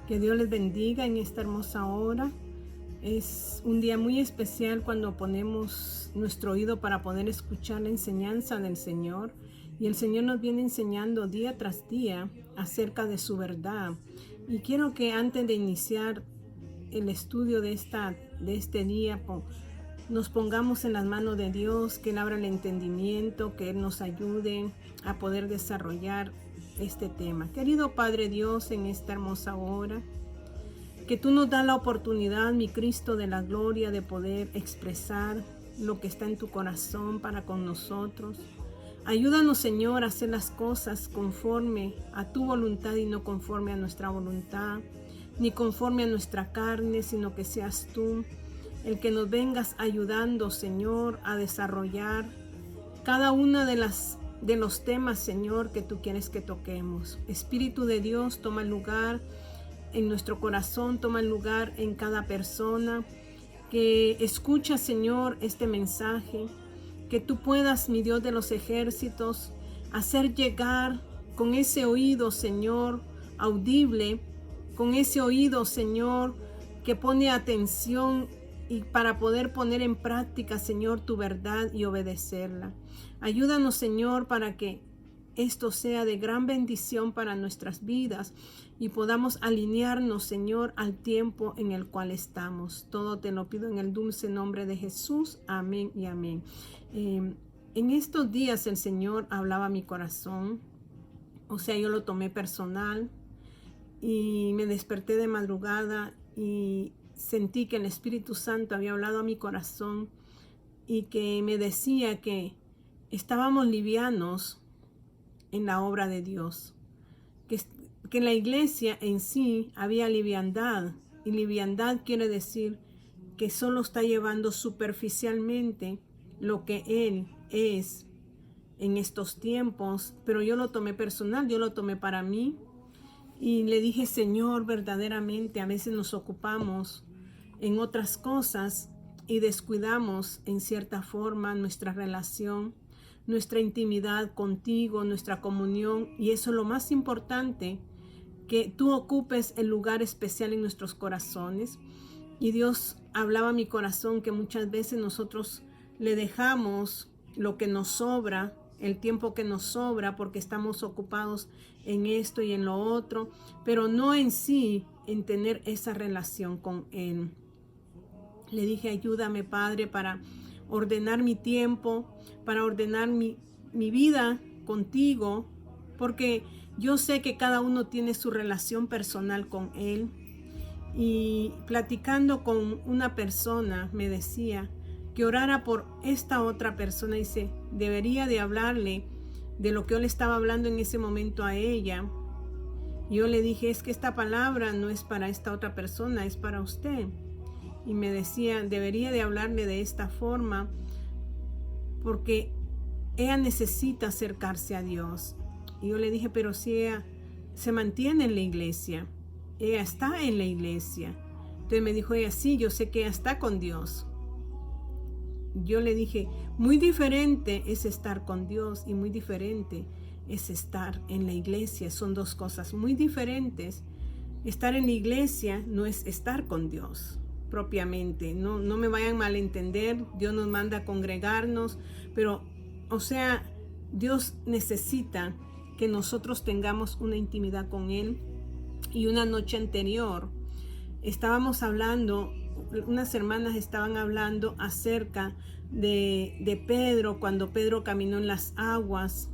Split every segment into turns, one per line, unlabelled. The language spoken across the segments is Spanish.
Que Dios les bendiga en esta hermosa hora. Es un día muy especial cuando ponemos nuestro oído para poder escuchar la enseñanza del Señor. Y el Señor nos viene enseñando día tras día acerca de su verdad. Y quiero que antes de iniciar el estudio de este día, nos pongamos en las manos de Dios, que Él abra el entendimiento, que Él nos ayude a poder desarrollar este tema. Querido Padre Dios, en esta hermosa hora, que tú nos das la oportunidad, mi Cristo de la gloria, de poder expresar lo que está en tu corazón para con nosotros. Ayúdanos, Señor, a hacer las cosas conforme a tu voluntad y no conforme a nuestra voluntad, ni conforme a nuestra carne, sino que seas tú el que nos vengas ayudando, Señor, a desarrollar cada una de los temas, Señor, que tú quieres que toquemos. Espíritu de Dios, toma lugar en nuestro corazón, toma lugar en cada persona que escucha, Señor, este mensaje. Que tú puedas, mi Dios de los ejércitos, hacer llegar con ese oído, Señor, audible, con ese oído, Señor, que pone atención y para poder poner en práctica, Señor, tu verdad y obedecerla. Ayúdanos, Señor, para que esto sea de gran bendición para nuestras vidas y podamos alinearnos, Señor, al tiempo en el cual estamos. Todo te lo pido en el dulce nombre de Jesús. Amén y amén. En estos días el Señor hablaba a mi corazón, o sea, yo lo tomé personal y me desperté de madrugada y sentí que el Espíritu Santo había hablado a mi corazón y que me decía que estábamos livianos en la obra de Dios, que en la iglesia en sí había liviandad, y liviandad quiere decir que solo está llevando superficialmente lo que Él es en estos tiempos, pero yo lo tomé personal, yo lo tomé para mí y le dije, Señor, verdaderamente a veces nos ocupamos en otras cosas y descuidamos en cierta forma nuestra relación, nuestra intimidad contigo, nuestra comunión, y eso es lo más importante, que tú ocupes el lugar especial en nuestros corazones. Y Dios hablaba a mi corazón que muchas veces nosotros le dejamos lo que nos sobra, el tiempo que nos sobra, porque estamos ocupados en esto y en lo otro, pero no en sí en tener esa relación con Él. Le dije, ayúdame, Padre, para ordenar mi tiempo, para ordenar mi vida contigo, porque yo sé que cada uno tiene su relación personal con Él. Y platicando con una persona me decía que orara por esta otra persona. Dice, debería de hablarle de lo que yo le estaba hablando en ese momento a ella. Y yo le dije, es que esta palabra no es para esta otra persona, es para usted. Y me decía, debería de hablarle de esta forma porque ella necesita acercarse a Dios. Y yo le dije, pero si ella se mantiene en la iglesia, ella está en la iglesia. Entonces me dijo ella, sí, yo sé que ella está con Dios. Yo le dije, muy diferente es estar con Dios y muy diferente es estar en la iglesia. Son dos cosas muy diferentes. Estar en la iglesia no es estar con Dios propiamente. No me vayan a malentender. Dios nos manda a congregarnos, pero, o sea, Dios necesita que nosotros tengamos una intimidad con Él. Y una noche anterior estábamos hablando, unas hermanas estaban hablando acerca de Pedro, cuando Pedro caminó en las aguas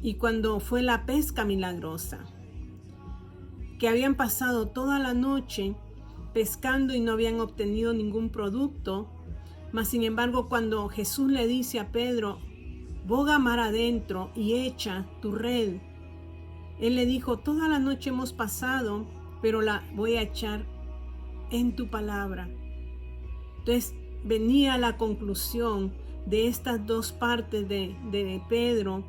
y cuando fue la pesca milagrosa, que habían pasado toda la noche pescando y no habían obtenido ningún producto, mas sin embargo cuando Jesús le dice a Pedro, boga mar adentro y echa tu red, él le dijo, toda la noche hemos pasado, pero la voy a echar en tu palabra. Entonces venía la conclusión de estas dos partes de Pedro,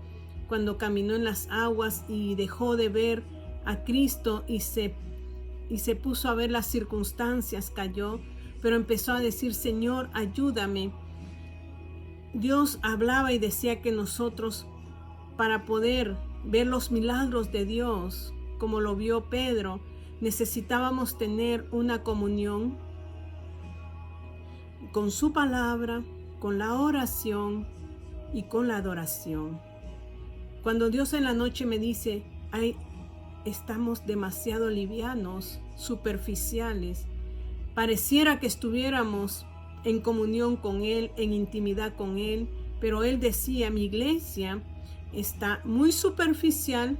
cuando caminó en las aguas y dejó de ver a Cristo y se puso a ver las circunstancias, cayó, pero empezó a decir, Señor, ayúdame. Dios hablaba y decía que nosotros, para poder ver los milagros de Dios, como lo vio Pedro, necesitábamos tener una comunión con su palabra, con la oración y con la adoración. Cuando Dios en la noche me dice, estamos demasiado livianos, superficiales, pareciera que estuviéramos en comunión con Él, en intimidad con Él, pero Él decía, mi iglesia está muy superficial,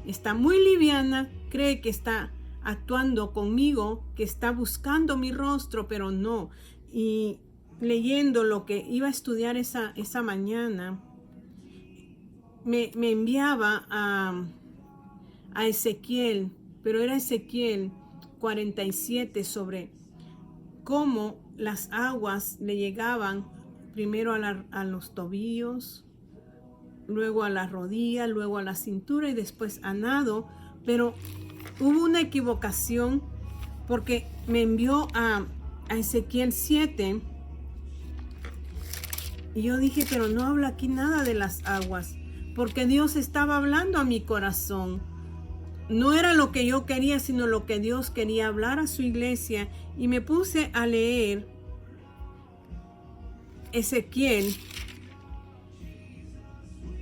está muy liviana, cree que está actuando conmigo, que está buscando mi rostro, pero no. Y leyendo lo que iba a estudiar esa mañana, me enviaba a Ezequiel, pero era Ezequiel 47, sobre cómo las aguas le llegaban primero a los tobillos, luego a la rodilla, luego a la cintura y después a nado. Pero hubo una equivocación porque me envió a Ezequiel 7 y yo dije, pero no habla aquí nada de las aguas, porque Dios estaba hablando a mi corazón. No era lo que yo quería, sino lo que Dios quería hablar a su iglesia. Y me puse a leer Ezequiel.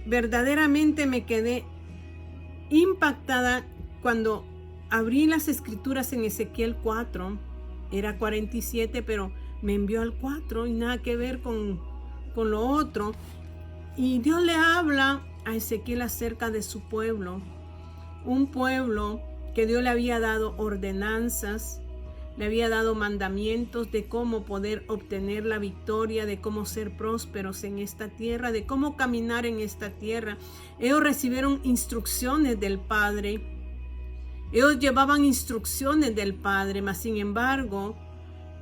Verdaderamente me quedé impactada cuando abrí las escrituras en Ezequiel 4. Era 47, pero me envió al 4 y nada que ver con lo otro. Y Dios le habla a Ezequiel acerca de su pueblo. Un pueblo que Dios le había dado ordenanzas, le había dado mandamientos de cómo poder obtener la victoria, de cómo ser prósperos en esta tierra, de cómo caminar en esta tierra. Ellos recibieron instrucciones del Padre. Ellos llevaban instrucciones del Padre, mas sin embargo,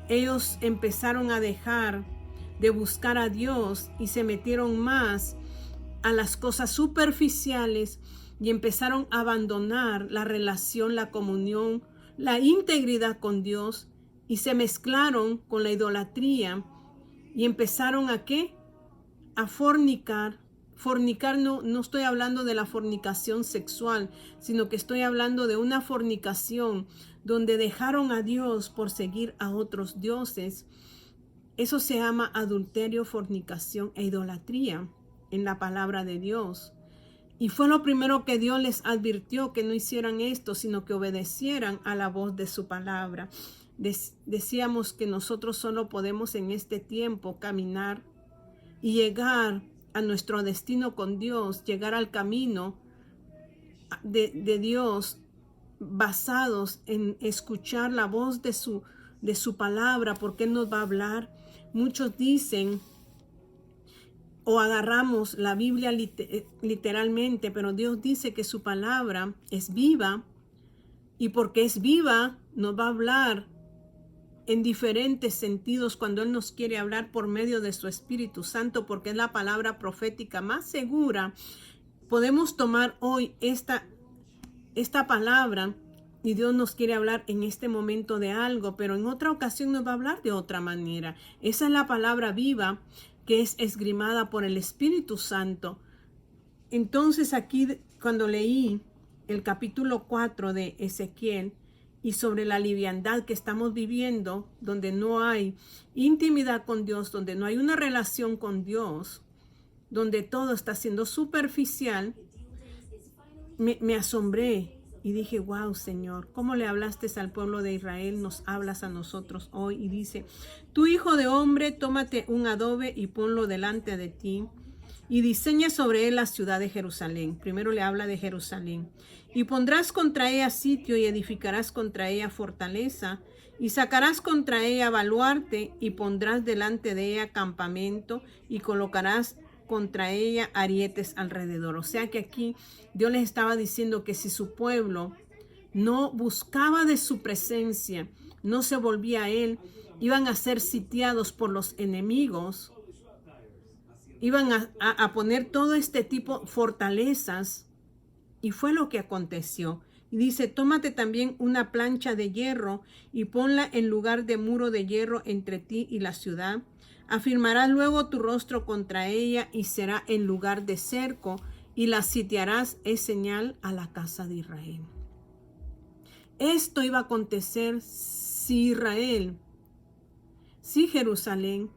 ellos empezaron a dejar de buscar a Dios y se metieron más a las cosas superficiales y empezaron a abandonar la relación, la comunión, la integridad con Dios y se mezclaron con la idolatría y empezaron ¿a qué? A fornicar. Fornicar no estoy hablando de la fornicación sexual, sino que estoy hablando de una fornicación donde dejaron a Dios por seguir a otros dioses. Eso se llama adulterio, fornicación e idolatría en la palabra de Dios. Y fue lo primero que Dios les advirtió, que no hicieran esto, sino que obedecieran a la voz de su palabra. Decíamos que nosotros solo podemos en este tiempo caminar y llegar a nuestro destino con Dios, llegar al camino de Dios basados en escuchar la voz de su palabra, porque Él nos va a hablar. Muchos dicen o agarramos la Biblia literalmente, pero Dios dice que su palabra es viva y porque es viva nos va a hablar en diferentes sentidos cuando Él nos quiere hablar por medio de su Espíritu Santo, porque es la palabra profética más segura. Podemos tomar hoy esta palabra y Dios nos quiere hablar en este momento de algo, pero en otra ocasión nos va a hablar de otra manera. Esa es la palabra viva que es esgrimada por el Espíritu Santo. Entonces aquí cuando leí el capítulo 4 de Ezequiel y sobre la liviandad que estamos viviendo, donde no hay intimidad con Dios, donde no hay una relación con Dios, donde todo está siendo superficial, me asombré y dije, wow, Señor, ¿cómo le hablaste al pueblo de Israel? Nos hablas a nosotros hoy. Y dice, tu hijo de hombre, tómate un adobe y ponlo delante de ti y diseña sobre él la ciudad de Jerusalén. Primero le habla de Jerusalén. Y pondrás contra ella sitio y edificarás contra ella fortaleza y sacarás contra ella baluarte y pondrás delante de ella campamento y colocarás contra ella arietes alrededor. O sea que aquí Dios les estaba diciendo que si su pueblo no buscaba de su presencia, no se volvía a Él, iban a ser sitiados por los enemigos, iban a poner todo este tipo de fortalezas, y fue lo que aconteció. Y dice, tómate también una plancha de hierro y ponla en lugar de muro de hierro entre ti y la ciudad. Afirmarás luego tu rostro contra ella y será en lugar de cerco y la sitiarás, es señal a la casa de Israel. Esto iba a acontecer si Israel, si Jerusalén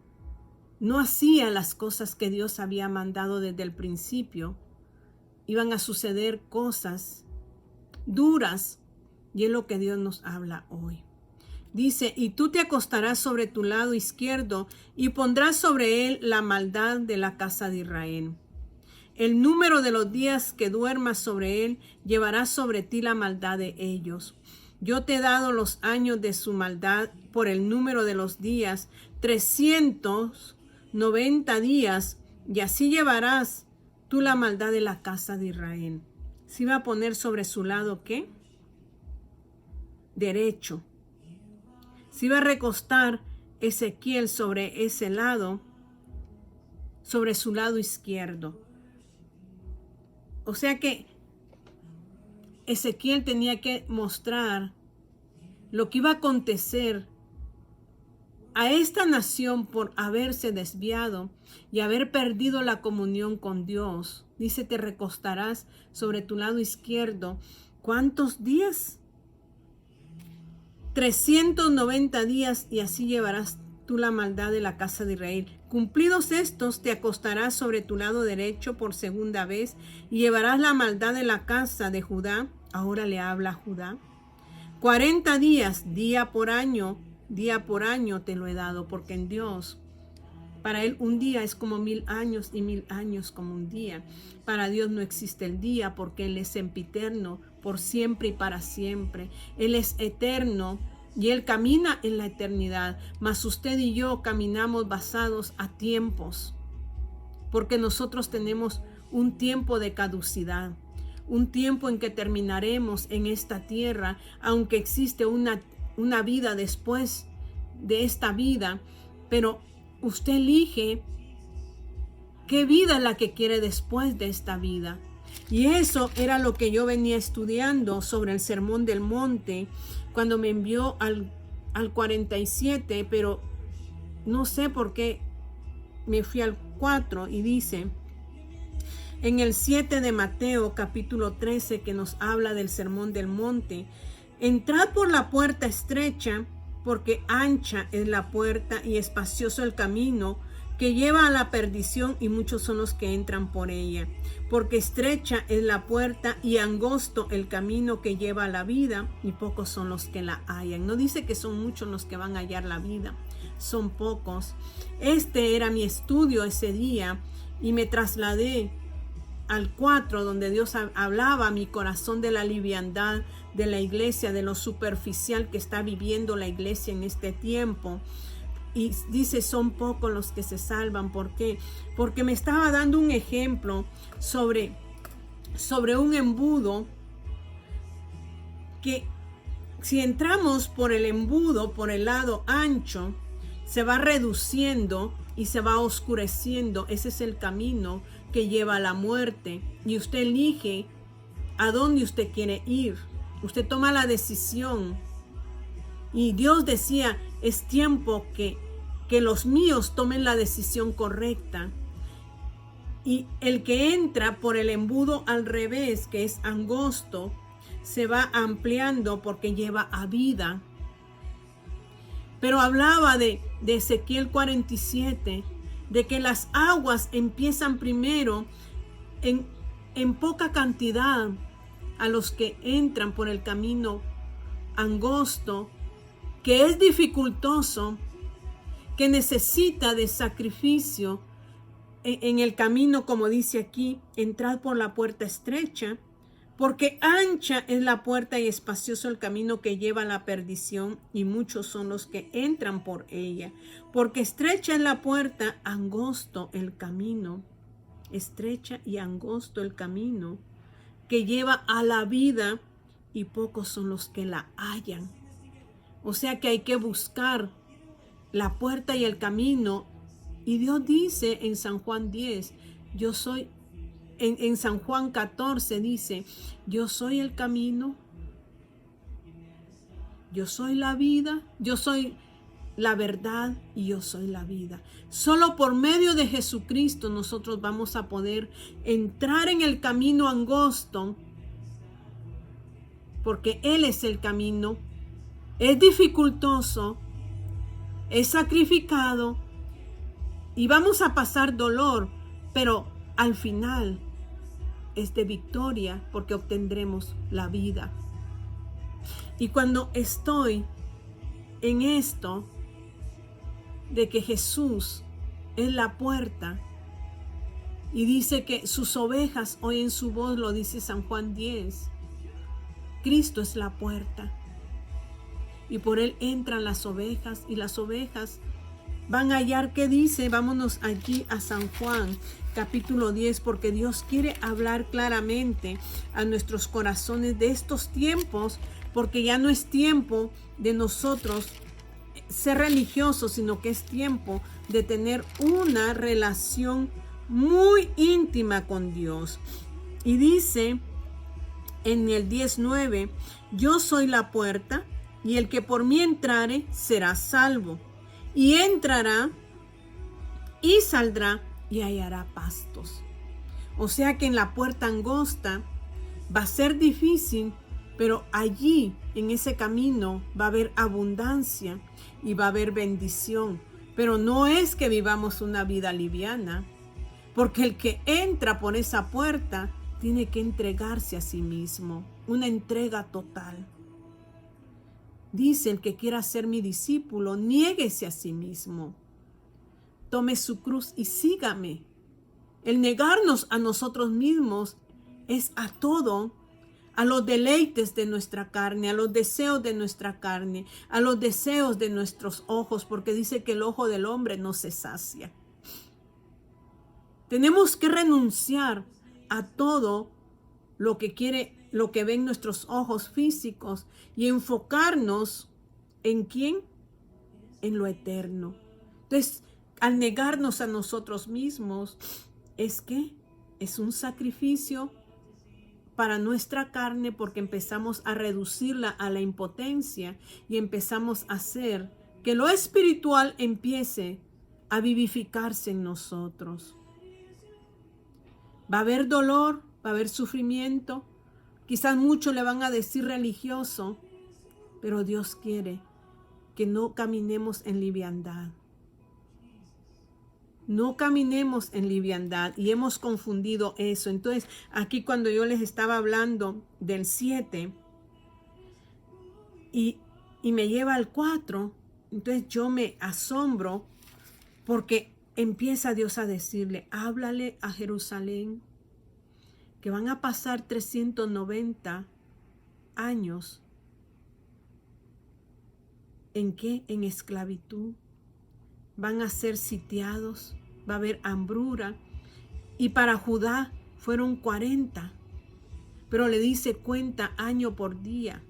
no hacía las cosas que Dios había mandado desde el principio. Iban a suceder cosas duras, y es lo que Dios nos habla hoy. Dice, y tú te acostarás sobre tu lado izquierdo y pondrás sobre él la maldad de la casa de Israel. El número de los días que duermas sobre él llevará sobre ti la maldad de ellos. Yo te he dado los años de su maldad por el número de los días, 390 días, y así llevarás tú la maldad de la casa de Israel. ¿Se iba a poner sobre su lado qué? Derecho. Se iba a recostar Ezequiel sobre ese lado, sobre su lado izquierdo. O sea que Ezequiel tenía que mostrar lo que iba a acontecer a esta nación por haberse desviado y haber perdido la comunión con Dios. Dice, te recostarás sobre tu lado izquierdo. ¿Cuántos días? 390 días, y así llevarás tú la maldad de la casa de Israel. Cumplidos estos, te acostarás sobre tu lado derecho por segunda vez y llevarás la maldad de la casa de Judá. Ahora le habla a Judá. 40 días, día por año te lo he dado, porque en Dios, para Él un día es como 1000 años y 1000 años como un día. Para Dios no existe el día, porque Él es sempiterno, por siempre y para siempre. Él es eterno y Él camina en la eternidad, mas usted y yo caminamos basados a tiempos, porque nosotros tenemos un tiempo de caducidad, un tiempo en que terminaremos en esta tierra, aunque existe una vida después de esta vida, pero usted elige qué vida es la que quiere después de esta vida. Y eso era lo que yo venía estudiando sobre el Sermón del Monte cuando me envió al 47, pero no sé por qué me fui al 4 y dice en el 7 de Mateo capítulo 13, que nos habla del Sermón del Monte: entrad por la puerta estrecha, porque ancha es la puerta y espacioso el camino que lleva a la perdición, y muchos son los que entran por ella. Porque estrecha es la puerta y angosto el camino que lleva a la vida, y pocos son los que la hallan. No dice que son muchos los que van a hallar la vida, son pocos. Este era mi estudio ese día, y me trasladé al 4, donde Dios hablaba a mi corazón de la liviandad de la iglesia, de lo superficial que está viviendo la iglesia en este tiempo. Y dice, son pocos los que se salvan. ¿Por qué? Porque me estaba dando un ejemplo sobre un embudo, que si entramos por el embudo, por el lado ancho, se va reduciendo y se va oscureciendo. Ese es el camino que lleva a la muerte, y usted elige a dónde usted quiere ir. Usted toma la decisión. Y Dios decía, es tiempo que los míos tomen la decisión correcta. Y el que entra por el embudo al revés, que es angosto, se va ampliando porque lleva a vida. Pero hablaba de Ezequiel 47, de que las aguas empiezan primero en poca cantidad a los que entran por el camino angosto, que es dificultoso, que necesita de sacrificio en el camino, como dice aquí: entrad por la puerta estrecha, porque ancha es la puerta y espacioso el camino que lleva a la perdición, y muchos son los que entran por ella. Porque estrecha es la puerta, angosto el camino, estrecha y angosto el camino que lleva a la vida, y pocos son los que la hallan. O sea que hay que buscar la puerta y el camino. Y Dios dice en San Juan 10, yo soy, en San Juan 14 dice, yo soy el camino, yo soy la vida, yo soy la verdad y yo soy la vida. Solo por medio de Jesucristo nosotros vamos a poder entrar en el camino angosto porque Él es el camino. Es dificultoso, es sacrificado y vamos a pasar dolor, pero al final es de victoria porque obtendremos la vida. Y cuando estoy en esto de que Jesús es la puerta y dice que sus ovejas oyen su voz, lo dice San Juan 10, Cristo es la puerta y por Él entran las ovejas y las ovejas van a hallar. ¿Qué dice? Vámonos allí a San Juan capítulo 10, porque Dios quiere hablar claramente a nuestros corazones de estos tiempos, porque ya no es tiempo de nosotros ser religiosos, sino que es tiempo de tener una relación muy íntima con Dios. Y dice en el 19, yo soy la puerta, y el que por mí entrare será salvo, y entrará y saldrá y hallará pastos. O sea que en la puerta angosta va a ser difícil, pero allí en ese camino va a haber abundancia y va a haber bendición. Pero no es que vivamos una vida liviana, porque el que entra por esa puerta tiene que entregarse a sí mismo, una entrega total. Dice, el que quiera ser mi discípulo, niéguese a sí mismo. Tome su cruz y sígame. El negarnos a nosotros mismos es a todo, a los deleites de nuestra carne, a los deseos de nuestra carne, a los deseos de nuestros ojos, porque dice que el ojo del hombre no se sacia. Tenemos que renunciar a todo lo que ven nuestros ojos físicos y enfocarnos ¿en quién? En lo eterno. Entonces, al negarnos a nosotros mismos, es un sacrificio para nuestra carne, porque empezamos a reducirla a la impotencia y empezamos a hacer que lo espiritual empiece a vivificarse en nosotros. Va a haber dolor, va a haber sufrimiento. Quizás muchos le van a decir religioso, pero Dios quiere que no caminemos en liviandad. No caminemos en liviandad y hemos confundido eso. Entonces, aquí cuando yo les estaba hablando del 7 y me lleva al 4, entonces yo me asombro porque empieza Dios a decirle, háblale a Jerusalén que van a pasar 390 años. ¿En qué? En esclavitud. Van a ser sitiados, va a haber hambruna. Y para Judá fueron 40. Pero le dice cuenta año por día.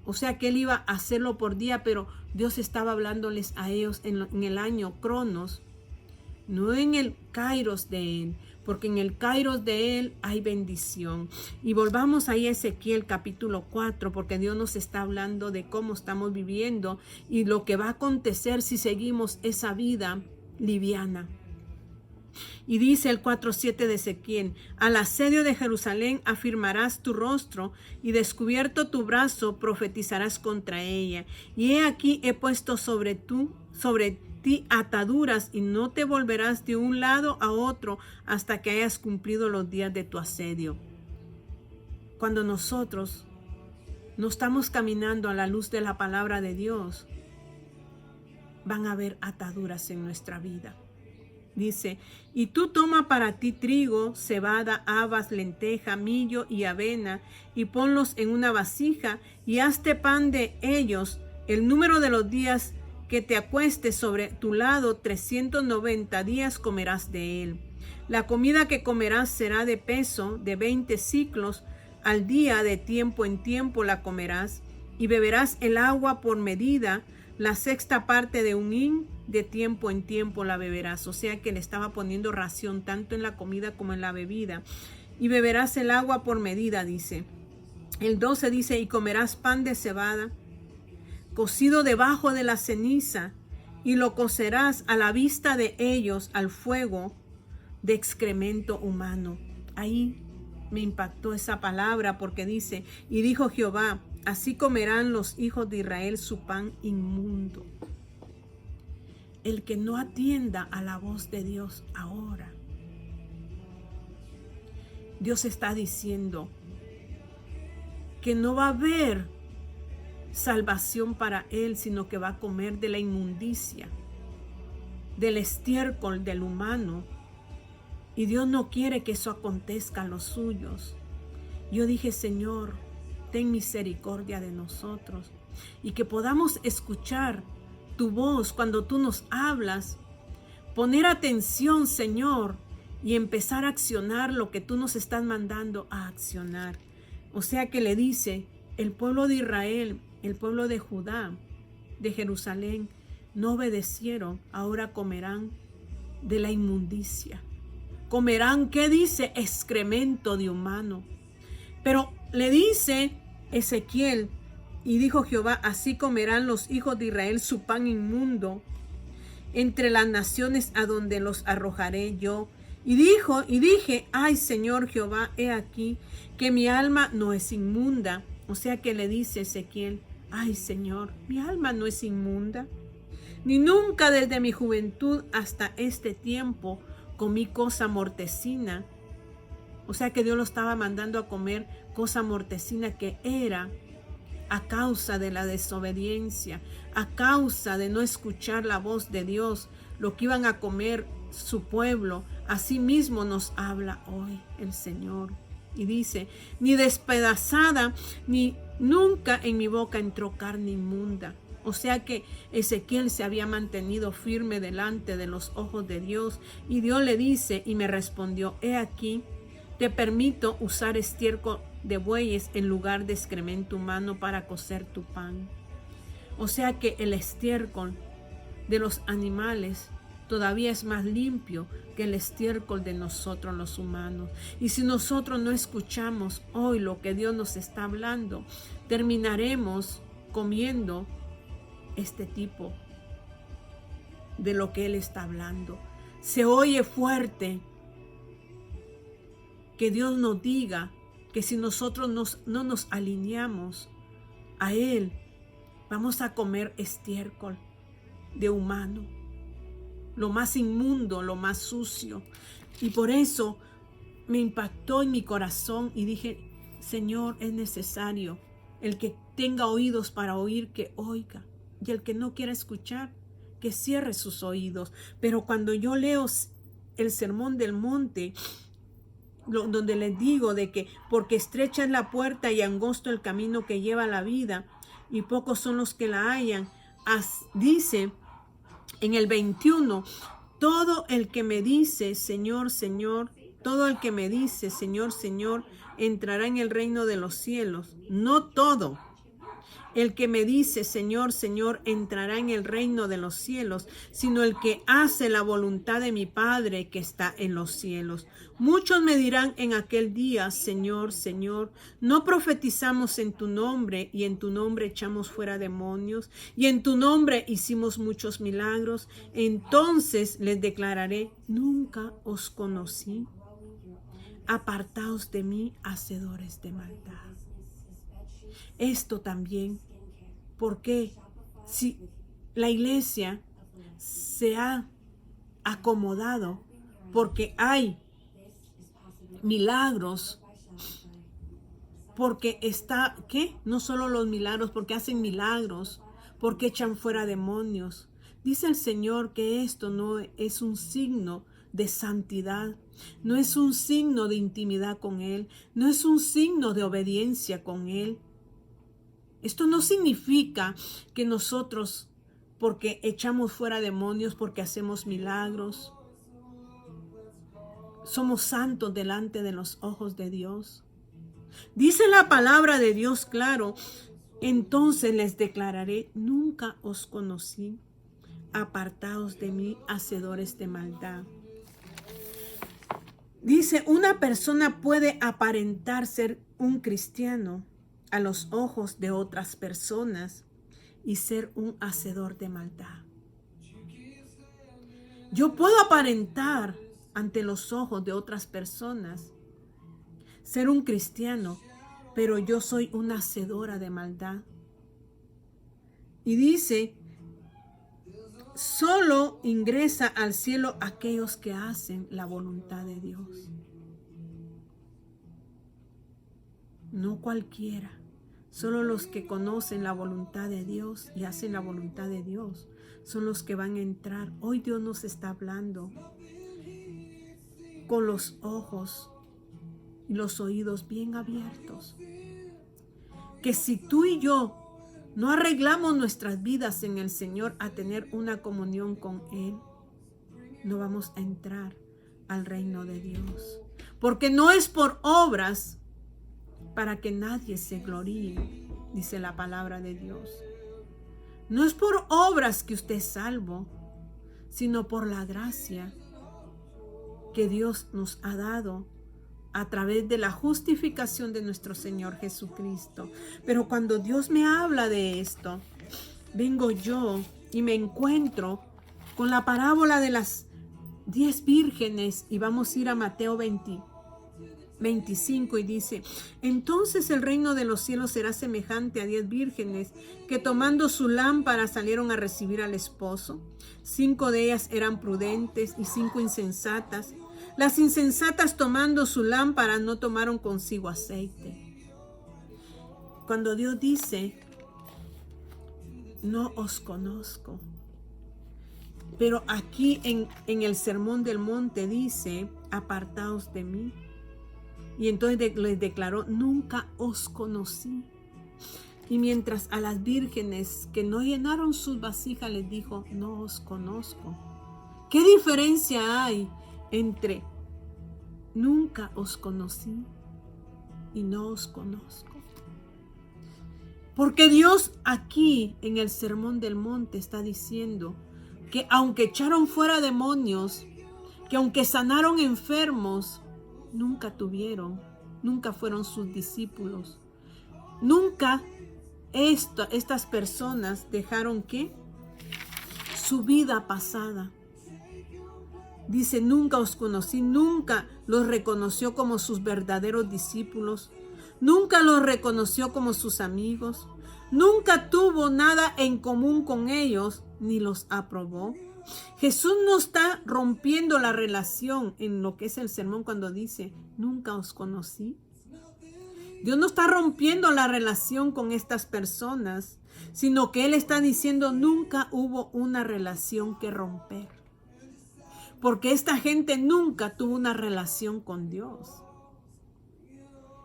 O sea que él iba a hacerlo por día, pero Dios estaba hablándoles a ellos en el año Cronos, no en el Kairos de él, porque en el Kairos de él hay bendición. Y volvamos ahí a Ezequiel capítulo 4, porque Dios nos está hablando de cómo estamos viviendo y lo que va a acontecer si seguimos esa vida liviana. Y dice el 4:7 de Ezequiel, al asedio de Jerusalén afirmarás tu rostro y descubierto tu brazo profetizarás contra ella. Y he aquí he puesto sobre ti ataduras y no te volverás de un lado a otro hasta que hayas cumplido los días de tu asedio. Cuando nosotros no estamos caminando a la luz de la palabra de Dios, van a haber ataduras en nuestra vida. Dice, y tú toma para ti trigo, cebada, habas, lenteja, millo y avena, y ponlos en una vasija, y hazte pan de ellos. El número de los días que te acuestes sobre tu lado, 390 días comerás de él. La comida que comerás será de peso, de 20 siclos al día, de tiempo en tiempo la comerás, y beberás el agua por medida, la sexta parte de un hin, de tiempo en tiempo la beberás. O sea que le estaba poniendo ración tanto en la comida como en la bebida. Y beberás el agua por medida, dice. El 12 dice, y comerás pan de cebada, cocido debajo de la ceniza, y lo cocerás a la vista de ellos al fuego de excremento humano. Ahí me impactó esa palabra porque dice, y dijo Jehová, así comerán los hijos de Israel su pan inmundo. El que no atienda a la voz de Dios ahora. Dios está diciendo que no va a haber salvación para él, sino que va a comer de la inmundicia, del estiércol del humano. Y Dios no quiere que eso acontezca a los suyos. Yo dije, Señor, ten misericordia de nosotros y que podamos escuchar tu voz cuando tú nos hablas, poner atención, Señor, y empezar a accionar lo que tú nos estás mandando a accionar. O sea que le dice, el pueblo de Israel, el pueblo de Judá, de Jerusalén, no obedecieron, ahora comerán de la inmundicia. Comerán, ¿qué dice? Excremento de humano. Pero le dice Ezequiel, y dijo Jehová, así comerán los hijos de Israel su pan inmundo entre las naciones a donde los arrojaré yo. Y dije, ay Señor Jehová, he aquí que mi alma no es inmunda. O sea que le dice Ezequiel, ay Señor, mi alma no es inmunda. Ni nunca desde mi juventud hasta este tiempo comí cosa mortecina. O sea que Dios lo estaba mandando a comer cosa mortecina que era a causa de la desobediencia, a causa de no escuchar la voz de Dios, lo que iban a comer su pueblo. Así mismo nos habla hoy el Señor. Y dice, ni despedazada, ni nunca en mi boca entró carne inmunda. O sea que Ezequiel se había mantenido firme delante de los ojos de Dios. Y Dios le dice, y me respondió, he aquí, te permito usar estiércol de bueyes en lugar de excremento humano para cocer tu pan. O sea que el estiércol de los animales todavía es más limpio que el estiércol de nosotros los humanos. Y si nosotros no escuchamos hoy lo que Dios nos está hablando, terminaremos comiendo este tipo de lo que Él está hablando. Se oye fuerte que Dios nos diga que si nosotros no nos alineamos a Él, vamos a comer estiércol de humano, lo más inmundo, lo más sucio. Y por eso me impactó en mi corazón y dije, Señor, es necesario el que tenga oídos para oír, que oiga, y el que no quiera escuchar, que cierre sus oídos. Pero cuando yo leo el Sermón del Monte, donde les digo de que porque estrecha es la puerta y angosto el camino que lleva a la vida, y pocos son los que la hallan, dice en el 21, todo el que me dice Señor, Señor, todo el que me dice Señor, Señor, entrará en el reino de los cielos. No todo el que me dice Señor, Señor, entrará en el reino de los cielos, sino el que hace la voluntad de mi Padre que está en los cielos. Muchos me dirán en aquel día, Señor, Señor, ¿no profetizamos en tu nombre y en tu nombre echamos fuera demonios y en tu nombre hicimos muchos milagros? Entonces les declararé, nunca os conocí. Apartaos de mí, hacedores de maldad. Esto también, porque si la iglesia se ha acomodado, porque hay milagros, porque está, ¿qué? No solo los milagros, porque hacen milagros, porque echan fuera demonios. Dice el Señor que esto no es un signo de santidad, no es un signo de intimidad con Él, no es un signo de obediencia con Él. Esto no significa que nosotros, porque echamos fuera demonios, porque hacemos milagros, somos santos delante de los ojos de Dios. Dice la palabra de Dios claro, entonces les declararé, nunca os conocí, apartaos de mí, hacedores de maldad. Dice, una persona puede aparentar ser un cristiano a los ojos de otras personas y ser un hacedor de maldad. Yo puedo aparentar ante los ojos de otras personas ser un cristiano, pero yo soy una hacedora de maldad. Y dice, solo ingresa al cielo aquellos que hacen la voluntad de Dios. No cualquiera, solo los que conocen la voluntad de Dios y hacen la voluntad de Dios son los que van a entrar. Hoy Dios nos está hablando con los ojos y los oídos bien abiertos. Que si tú y yo no arreglamos nuestras vidas en el Señor a tener una comunión con Él, no vamos a entrar al reino de Dios. Porque no es por obras para que nadie se gloríe, dice la palabra de Dios. No es por obras que usted es salvo, sino por la gracia que Dios nos ha dado a través de la justificación de nuestro Señor Jesucristo. Pero cuando Dios me habla de esto, vengo yo y me encuentro con la parábola de las 10 vírgenes y vamos a ir a Mateo 25 y dice, entonces el reino de los cielos será semejante a 10 vírgenes que tomando su lámpara salieron a recibir al esposo. 5 de ellas eran prudentes y 5 insensatas. Las insensatas tomando su lámpara no tomaron consigo aceite. Cuando Dios dice, no os conozco, pero aquí en el Sermón del Monte dice, apartaos de mí. Y entonces les declaró, nunca os conocí. Y mientras a las vírgenes que no llenaron sus vasijas les dijo, no os conozco. ¿Qué diferencia hay entre nunca os conocí y no os conozco? Porque Dios aquí en el Sermón del Monte está diciendo que aunque echaron fuera demonios, que aunque sanaron enfermos, nunca fueron sus discípulos. Nunca estas personas dejaron que su vida pasada. Dice, nunca os conocí, nunca los reconoció como sus verdaderos discípulos, nunca los reconoció como sus amigos, nunca tuvo nada en común con ellos, ni los aprobó. Jesús no está rompiendo la relación en lo que es el sermón cuando dice, nunca os conocí. Dios no está rompiendo la relación con estas personas, sino que Él está diciendo, nunca hubo una relación que romper. Porque esta gente nunca tuvo una relación con Dios.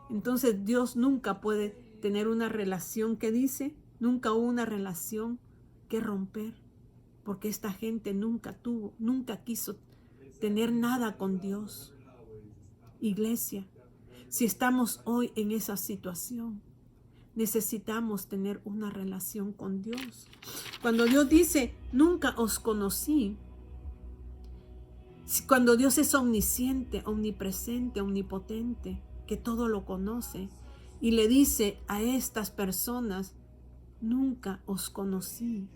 Entonces Dios nunca puede tener una relación que dice, nunca hubo una relación que romper. Porque esta gente nunca quiso tener nada con Dios. Iglesia, si estamos hoy en esa situación, necesitamos tener una relación con Dios. Cuando Dios dice, nunca os conocí, cuando Dios es omnisciente, omnipresente, omnipotente, que todo lo conoce, y le dice a estas personas, nunca os conocí.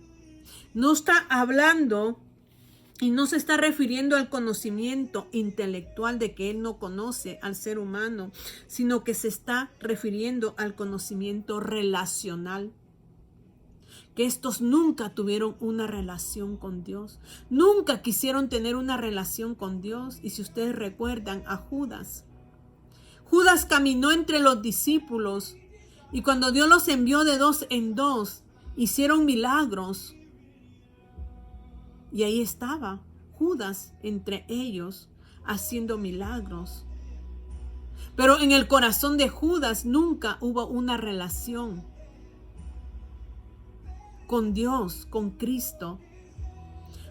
No está hablando y no se está refiriendo al conocimiento intelectual de que Él no conoce al ser humano, sino que se está refiriendo al conocimiento relacional. Que estos nunca tuvieron una relación con Dios, nunca quisieron tener una relación con Dios. Y si ustedes recuerdan a Judas, Judas caminó entre los discípulos y cuando Dios los envió de 2 en 2, hicieron milagros. Y ahí estaba Judas entre ellos haciendo milagros. Pero en el corazón de Judas nunca hubo una relación con Dios, con Cristo.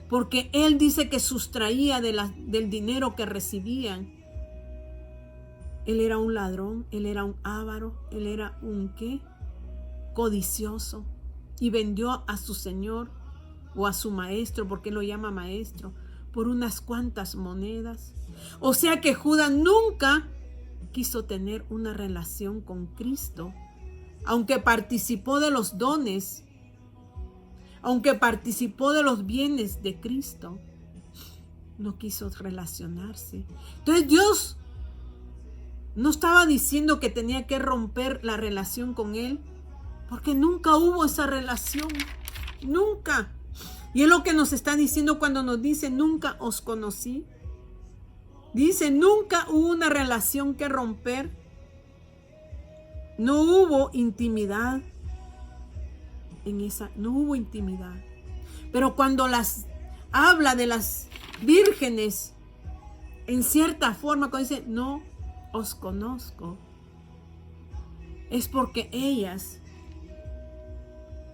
Porque él dice que sustraía del dinero que recibían. Él era un ladrón, él era un avaro, él era un ¿qué? Codicioso. Y vendió a su señor o a su maestro, porque él lo llama maestro, por unas cuantas monedas. O sea que Judas nunca quiso tener una relación con Cristo, aunque participó de los dones, aunque participó de los bienes de Cristo, no quiso relacionarse. Entonces Dios No estaba diciendo que tenía que romper la relación con él, porque nunca hubo esa relación. Nunca. Y es lo que nos está diciendo cuando nos dice, nunca os conocí. Dice, nunca hubo una relación que romper. No hubo intimidad. No hubo intimidad. Pero cuando habla de las vírgenes, en cierta forma, cuando dice, no os conozco, es porque ellas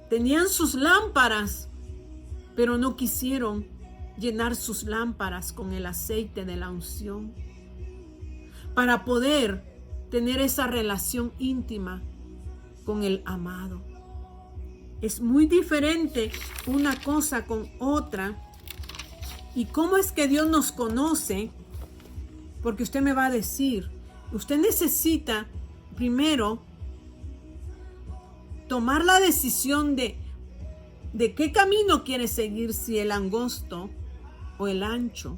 tenían sus lámparas, pero no quisieron llenar sus lámparas con el aceite de la unción para poder tener esa relación íntima con el amado. Es muy diferente una cosa con otra. ¿Y cómo es que Dios nos conoce? Porque usted me va a decir, usted necesita primero tomar la decisión de qué camino quiere seguir, si el angosto o el ancho.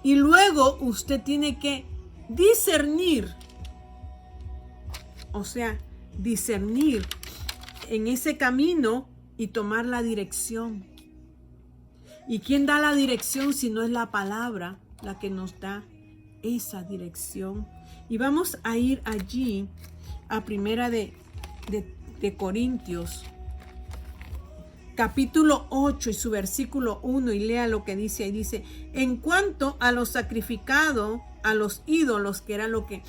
Y luego usted tiene que discernir, o sea, discernir en ese camino y tomar la dirección. ¿Y quién da la dirección si no es la palabra la que nos da esa dirección? Y vamos a ir allí a Primera de Corintios, capítulo 8 y su versículo 1, y lea lo que dice ahí. Dice, en cuanto a lo sacrificado a los ídolos, que era lo que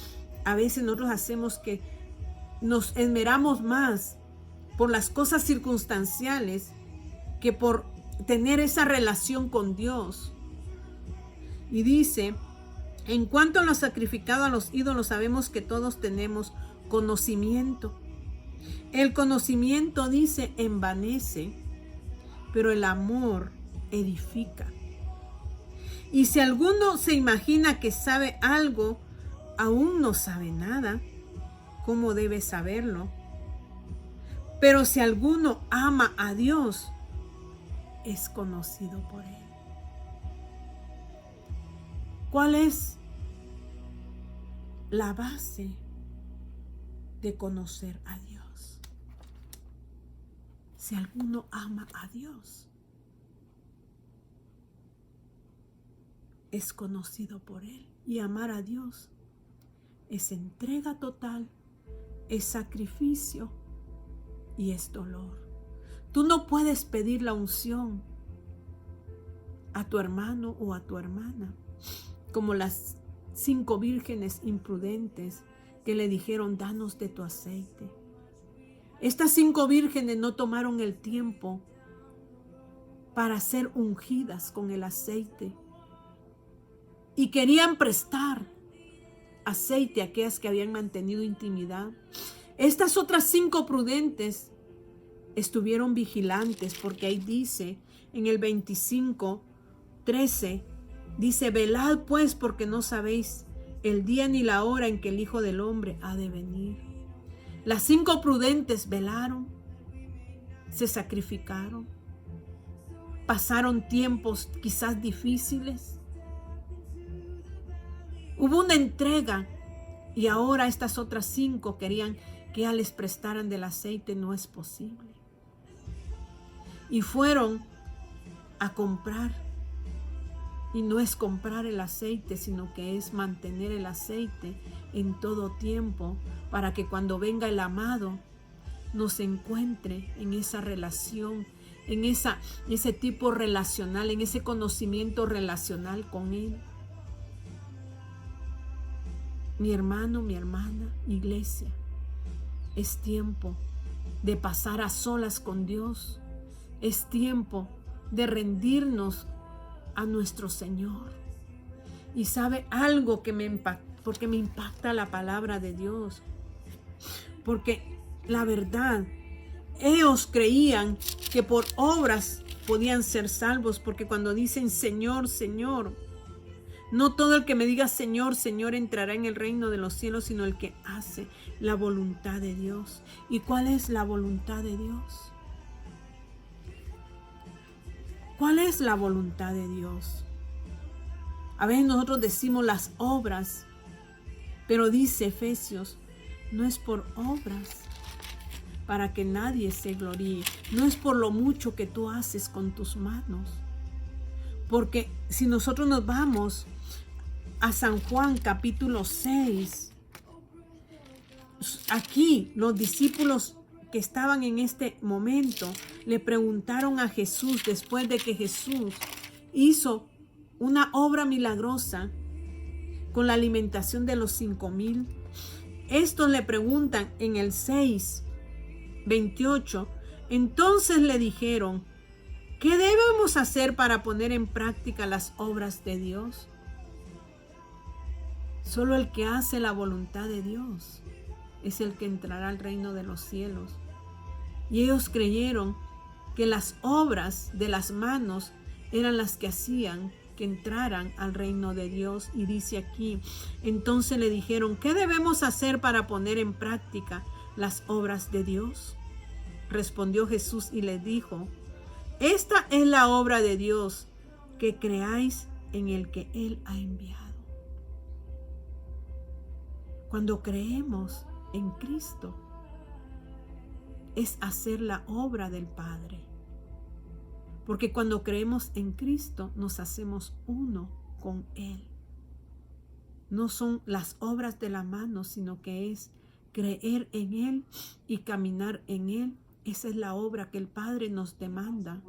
a veces nosotros hacemos, que nos esmeramos más por las cosas circunstanciales que por tener esa relación con Dios. Y dice, en cuanto a lo sacrificado a los ídolos, sabemos que todos tenemos conocimiento. El conocimiento, dice, envanece, pero el amor edifica. Y si alguno se imagina que sabe algo, aún no sabe nada. ¿Cómo debe saberlo? Pero si alguno ama a Dios, es conocido por Él. ¿Cuál es la base de conocer a Dios? Si alguno ama a Dios, es conocido por Él. Y amar a Dios es entrega total, es sacrificio y es dolor. Tú no puedes pedir la unción a tu hermano o a tu hermana, como las 5 vírgenes imprudentes que le dijeron, danos de tu aceite. Estas 5 vírgenes no tomaron el tiempo para ser ungidas con el aceite y querían prestar aceite a aquellas que habían mantenido intimidad. Estas otras 5 prudentes estuvieron vigilantes, porque ahí dice en el 25:13, dice, velad pues, porque no sabéis el día ni la hora en que el Hijo del Hombre ha de venir. Las 5 prudentes velaron, se sacrificaron, pasaron tiempos quizás difíciles. Hubo una entrega, y ahora estas otras 5 querían que ya les prestaran del aceite. No es posible. Y fueron a comprar. Y no es comprar el aceite, sino que es mantener el aceite en todo tiempo, para que cuando venga el amado nos encuentre en esa relación, en ese tipo relacional, en ese conocimiento relacional con Él. Mi hermano, mi hermana, iglesia, es tiempo de pasar a solas con Dios. Es tiempo de rendirnos a nuestro Señor. Y sabe algo que me impacta, porque me impacta la palabra de Dios. Porque la verdad, ellos creían que por obras podían ser salvos, porque cuando dicen Señor, Señor, no todo el que me diga Señor, Señor entrará en el reino de los cielos, sino el que hace la voluntad de Dios. ¿Y cuál es la voluntad de Dios? ¿Cuál es la voluntad de Dios? A veces nosotros decimos las obras, Pero dice Efesios, no es por obras para que nadie se gloríe, no es por lo mucho que tú haces con tus manos. Porque si nosotros nos vamos a San Juan capítulo 6, aquí los discípulos que estaban en este momento le preguntaron a Jesús, después de que Jesús hizo una obra milagrosa con la alimentación de los 5,000. Estos le preguntan en el 6:28, entonces le dijeron, ¿qué debemos hacer para poner en práctica las obras de Dios? Solo el que hace la voluntad de Dios es el que entrará al reino de los cielos. Y ellos creyeron que las obras de las manos eran las que hacían que entraran al reino de Dios. Y dice aquí, entonces le dijeron, ¿qué debemos hacer para poner en práctica las obras de Dios? Respondió Jesús y les dijo, esta es la obra de Dios, que creáis en el que Él ha enviado. Cuando creemos en Cristo, es hacer la obra del Padre. Porque cuando creemos en Cristo, nos hacemos uno con Él. No son las obras de la mano, sino que es creer en Él y caminar en Él. Esa es la obra que el Padre nos demanda.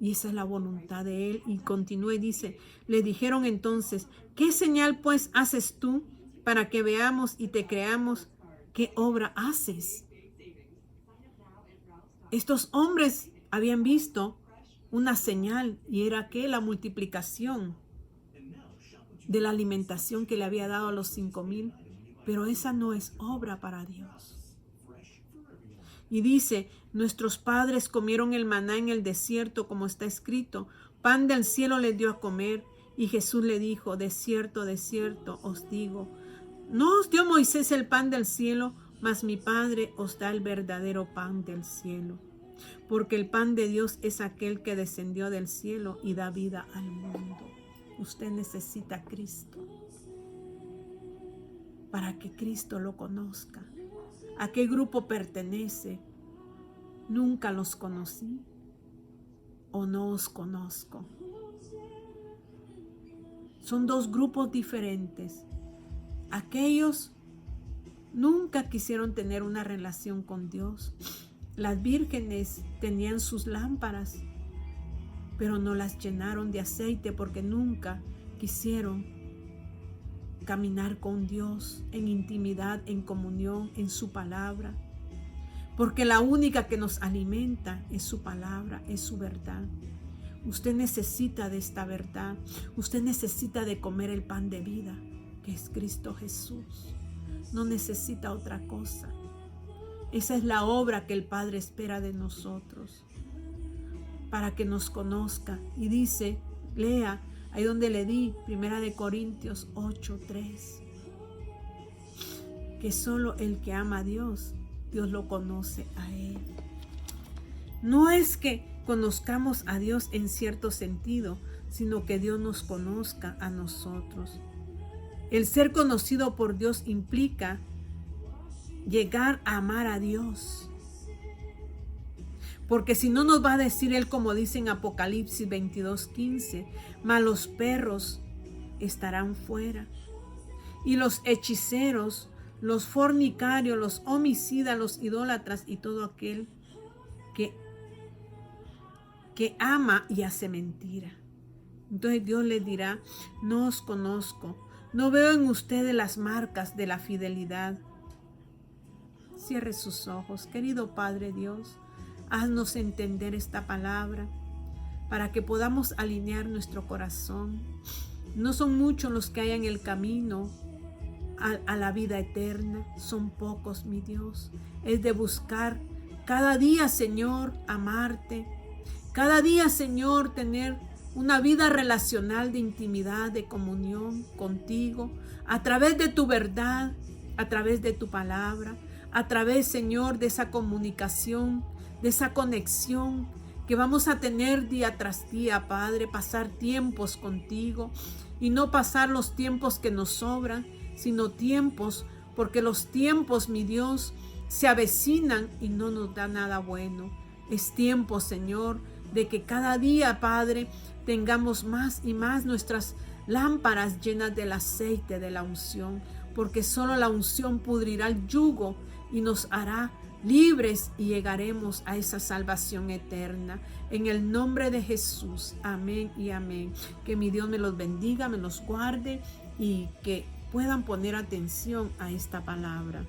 Y esa es la voluntad de Él. Y continúa y dice, le dijeron entonces, ¿qué señal pues haces tú para que veamos y te creamos qué obra haces? Estos hombres habían visto una señal y era que la multiplicación de la alimentación que le había dado a los 5,000, pero esa no es obra para Dios. Y dice, nuestros padres comieron el maná en el desierto, como está escrito, pan del cielo les dio a comer. Y Jesús le dijo, de cierto os digo, no os dio Moisés el pan del cielo, mas mi Padre os da el verdadero pan del cielo. Porque el pan de Dios es aquel que descendió del cielo y da vida al mundo. Usted necesita a Cristo para que Cristo lo conozca. ¿A qué grupo pertenece? Nunca los conocí o no os conozco. Son dos grupos diferentes. Aquellos nunca quisieron tener una relación con Dios. Las vírgenes tenían sus lámparas, pero no las llenaron de aceite porque nunca quisieron caminar con Dios en intimidad, en comunión, en su palabra. Porque la única que nos alimenta es su palabra, es su verdad. Usted necesita de esta verdad. Usted necesita de comer el pan de vida, que es Cristo Jesús. No necesita otra cosa. Esa es la obra que el Padre espera de nosotros, para que nos conozca. Y dice, lea, ahí donde le di, 1 Corintios 8:3, que solo el que ama a Dios, Dios lo conoce a Él. No es que conozcamos a Dios en cierto sentido, sino que Dios nos conozca a nosotros. El ser conocido por Dios implica llegar a amar a Dios. Porque si no nos va a decir Él, como dice en Apocalipsis 22:15, mas los perros estarán fuera, y los hechiceros, los fornicarios, los homicidas, los idólatras y todo aquel que ama y hace mentira. Entonces Dios les dirá, no os conozco, no veo en ustedes las marcas de la fidelidad. Cierre sus ojos. Querido Padre Dios, haznos entender esta palabra para que podamos alinear nuestro corazón. No son muchos los que hay en el camino a la vida eterna. Son pocos, mi Dios. Es de buscar cada día, Señor, amarte. Cada día, Señor, tener una vida relacional de intimidad, de comunión contigo, a través de tu verdad, a través de tu palabra, a través, Señor, de esa comunicación, de esa conexión que vamos a tener día tras día, Padre, pasar tiempos contigo y no pasar los tiempos que nos sobran, sino tiempos, porque los tiempos, mi Dios, se avecinan y no nos da nada bueno. Es tiempo, Señor, de que cada día, Padre, tengamos más y más nuestras lámparas llenas del aceite de la unción, porque solo la unción pudrirá el yugo y nos hará libres y llegaremos a esa salvación eterna. En el nombre de Jesús, amén y amén. Que mi Dios me los bendiga, me los guarde y que puedan poner atención a esta palabra.